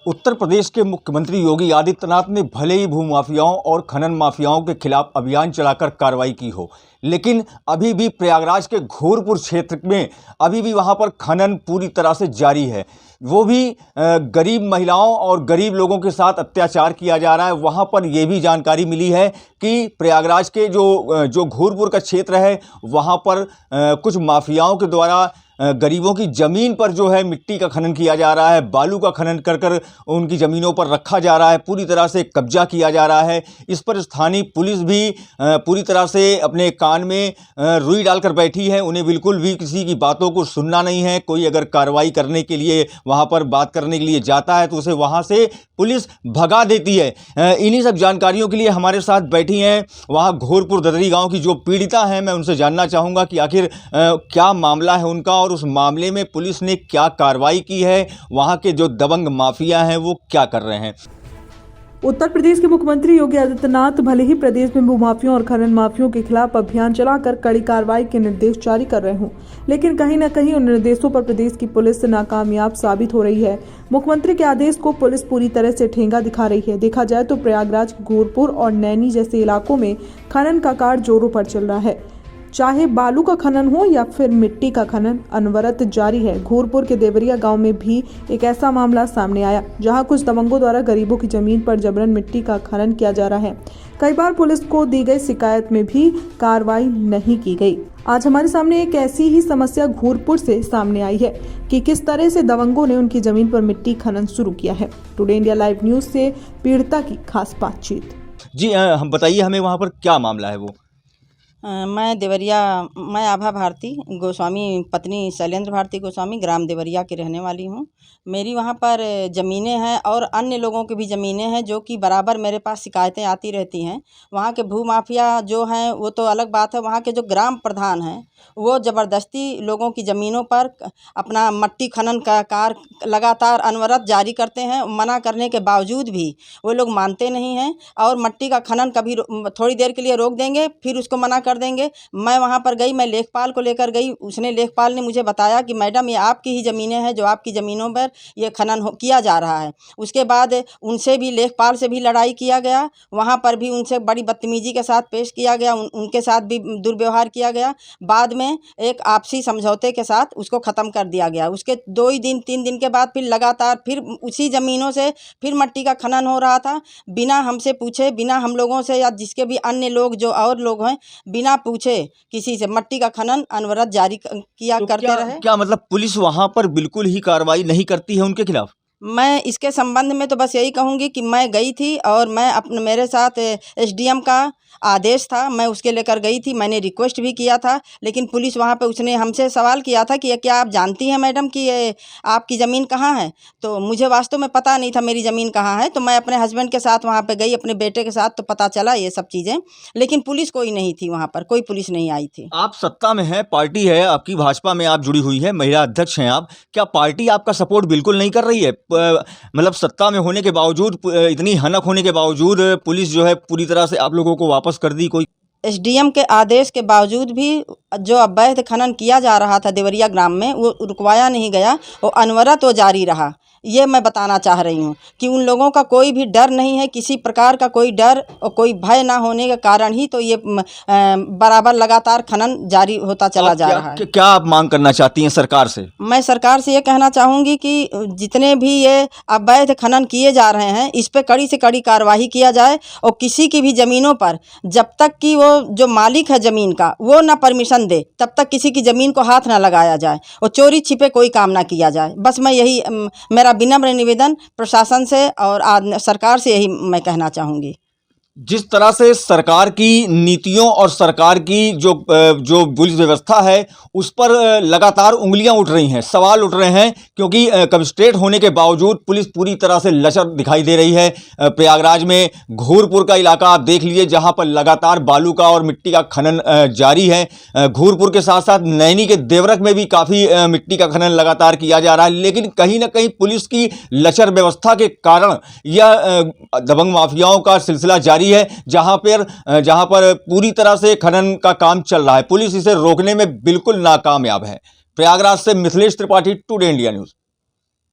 उत्तर प्रदेश के मुख्यमंत्री योगी आदित्यनाथ ने भले ही भूमाफियाओं और खनन माफियाओं के खिलाफ अभियान चलाकर कार्रवाई की हो, लेकिन अभी भी प्रयागराज के घोरपुर क्षेत्र में अभी भी वहां पर खनन पूरी तरह से जारी है। वो भी गरीब महिलाओं और गरीब लोगों के साथ अत्याचार किया जा रहा है। वहां पर यह भी जानकारी मिली है कि प्रयागराज के जो घोरपुर का क्षेत्र है वहां पर कुछ माफियाओं के द्वारा गरीबों की ज़मीन पर जो है मिट्टी का खनन किया जा रहा है, बालू का खनन कर कर उनकी ज़मीनों पर रखा जा रहा है, पूरी तरह से कब्जा किया जा रहा है। इस पर स्थानीय पुलिस भी पूरी तरह से अपने कान में रुई डालकर बैठी है। उन्हें बिल्कुल भी किसी की बातों को सुनना नहीं है। कोई अगर कार्रवाई करने के लिए वहाँ पर बात करने के लिए जाता है तो उसे वहाँ से पुलिस भगा देती है। इन्हीं सब जानकारियों के लिए हमारे साथ बैठी हैं वहाँ घोरपुर ददरी गाँव की जो पीड़िता हैं। मैं उनसे जानना चाहूँगा कि आखिर क्या मामला है उनका और उस मामले में पुलिस ने क्या कार्रवाई की है, वहां के जो दबंग माफिया हैं वो क्या कर रहे हैं। उत्तर प्रदेश के मुख्यमंत्री योगी आदित्यनाथ भले ही प्रदेश में भूमाफियों और खनन माफियों के खिलाफ अभियान चलाकर कड़ी कार्रवाई के निर्देश जारी कर रहे हों, लेकिन कहीं न कहीं उन निर्देशों पर प्रदेश की पुलिस नाकामयाब साबित हो रही है। मुख्यमंत्री के आदेश को पुलिस पूरी तरह से ठेंगा दिखा रही है। देखा जाए तो प्रयागराज, घोरपुर और नैनी जैसे इलाकों में खनन का कार्य जोरों पर चल रहा है। चाहे बालू का खनन हो या फिर मिट्टी का खनन अनवरत जारी है। घोरपुर के देवरिया गांव में भी एक ऐसा मामला सामने आया जहां कुछ दबंगों द्वारा गरीबों की जमीन पर जबरन मिट्टी का खनन किया जा रहा है। कई बार पुलिस को दी गई शिकायत में भी कार्रवाई नहीं की गई। आज हमारे सामने एक ऐसी ही समस्या घोरपुर से सामने आई है कि किस तरह से दबंगों ने उनकी जमीन पर मिट्टी खनन शुरू किया है। टुडे इंडिया लाइव न्यूज से पीड़िता की खास बातचीत। जी हम बताइए हमें वहाँ पर क्या मामला है वो। मैं आभा भारती गोस्वामी पत्नी शैलेंद्र भारती गोस्वामी ग्राम देवरिया की रहने वाली हूँ। मेरी वहाँ पर ज़मीनें हैं और अन्य लोगों की भी ज़मीनें हैं जो कि बराबर मेरे पास शिकायतें आती रहती हैं। वहाँ के भूमाफिया जो हैं वो तो अलग बात है, वहाँ के जो ग्राम प्रधान हैं वो ज़बरदस्ती लोगों की ज़मीनों पर अपना मट्टी खनन का कार्य लगातार अनवरत जारी करते हैं। मना करने के बावजूद भी वो लोग मानते नहीं हैं और मट्टी का खनन कभी थोड़ी देर के लिए रोक देंगे, फिर उसको मना कर देंगे। मैं वहाँ पर गई, मैं लेखपाल को लेकर गई। लेखपाल ने मुझे बताया कि मैडम ये आपकी ही ज़मीनें हैं, जो आपकी ज़मीनों पर ये खनन किया जा रहा है। उसके बाद उनसे भी, लेखपाल से भी लड़ाई किया गया। वहाँ पर भी उनसे बड़ी बदतमीजी के साथ पेश किया गया, उनके साथ भी दुर्व्यवहार किया गया। बाद में एक आपसी समझौते के साथ उसको ख़त्म कर दिया गया। उसके 2-3 दिन के बाद फिर लगातार फिर उसी ज़मीनों से फिर मट्टी का खनन हो रहा था, बिना हमसे पूछे, बिना हम लोगों से या जिसके भी अन्य लोग जो और लोग हैं, बिना पूछे किसी से मट्टी का खनन अनवरत जारी किया करते रहे। क्या मतलब पुलिस वहां पर बिल्कुल ही कार्रवाई नहीं करती है उनके खिलाफ? मैं इसके संबंध में तो बस यही कहूँगी कि मैं गई थी और मैं अपने मेरे साथ एसडीएम का आदेश था, मैं उसके लेकर गई थी। मैंने रिक्वेस्ट भी किया था, लेकिन पुलिस वहाँ पे उसने हमसे सवाल किया था कि क्या आप जानती हैं मैडम कि ये आपकी ज़मीन कहाँ है? तो मुझे वास्तव में पता नहीं था मेरी ज़मीन कहाँ है। तो मैं अपने हस्बैंड के साथ वहाँ पे गई, अपने बेटे के साथ, तो पता चला ये सब चीज़ें, लेकिन पुलिस कोई नहीं थी वहाँ पर, कोई पुलिस नहीं आई थी। आप सत्ता में हैं, पार्टी है आपकी, भाजपा में आप जुड़ी हुई है, महिला अध्यक्ष हैं आप, क्या पार्टी आपका सपोर्ट बिल्कुल नहीं कर रही है? मतलब सत्ता में होने के बावजूद, इतनी हनक होने के बावजूद पुलिस जो है पूरी तरह से आप लोगों को वापस कर दी। कोई एसडीएम के आदेश के बावजूद भी जो अवैध खनन किया जा रहा था देवरिया ग्राम में, वो रुकवाया नहीं गया, वो अनवरत वो जारी रहा। ये मैं बताना चाह रही हूँ कि उन लोगों का कोई भी डर नहीं है, किसी प्रकार का कोई डर और कोई भय ना होने के कारण ही तो ये बराबर लगातार खनन जारी होता चला जा रहा है। क्या आप मांग करना चाहती हैं सरकार से? मैं सरकार से ये कहना चाहूँगी कि जितने भी ये अवैध खनन किए जा रहे हैं, इस पे कड़ी से कड़ी कार्रवाई किया जाए और किसी की भी ज़मीनों पर जब तक कि वो जो मालिक है ज़मीन का वो ना परमिशन दे, तब तक किसी की ज़मीन को हाथ ना लगाया जाए और चोरी छिपे कोई काम ना किया जाए। बस मैं यही मेरा विनम्र निवेदन प्रशासन से और सरकार से यही मैं कहना चाहूँगी। जिस तरह से सरकार की नीतियों और सरकार की जो पुलिस व्यवस्था है उस पर लगातार उंगलियां उठ रही हैं, सवाल उठ रहे हैं, क्योंकि कमिश्नरेट होने के बावजूद पुलिस पूरी तरह से लचर दिखाई दे रही है। प्रयागराज में घोरपुर का इलाका आप देख लीजिए, जहां पर लगातार बालू का और मिट्टी का खनन जारी है। घोरपुर के साथ साथ नैनी के देवरक में भी काफ़ी मिट्टी का खनन लगातार किया जा रहा है, लेकिन कहीं ना कहीं पुलिस की लचर व्यवस्था के कारण यह दबंग माफियाओं का सिलसिला जारी है, जहां पर पूरी तरह से खनन का काम चल रहा है। पुलिस इसे रोकने में बिल्कुल नाकामयाब है। प्रयागराज से Mithilesh Tripathi, today India news.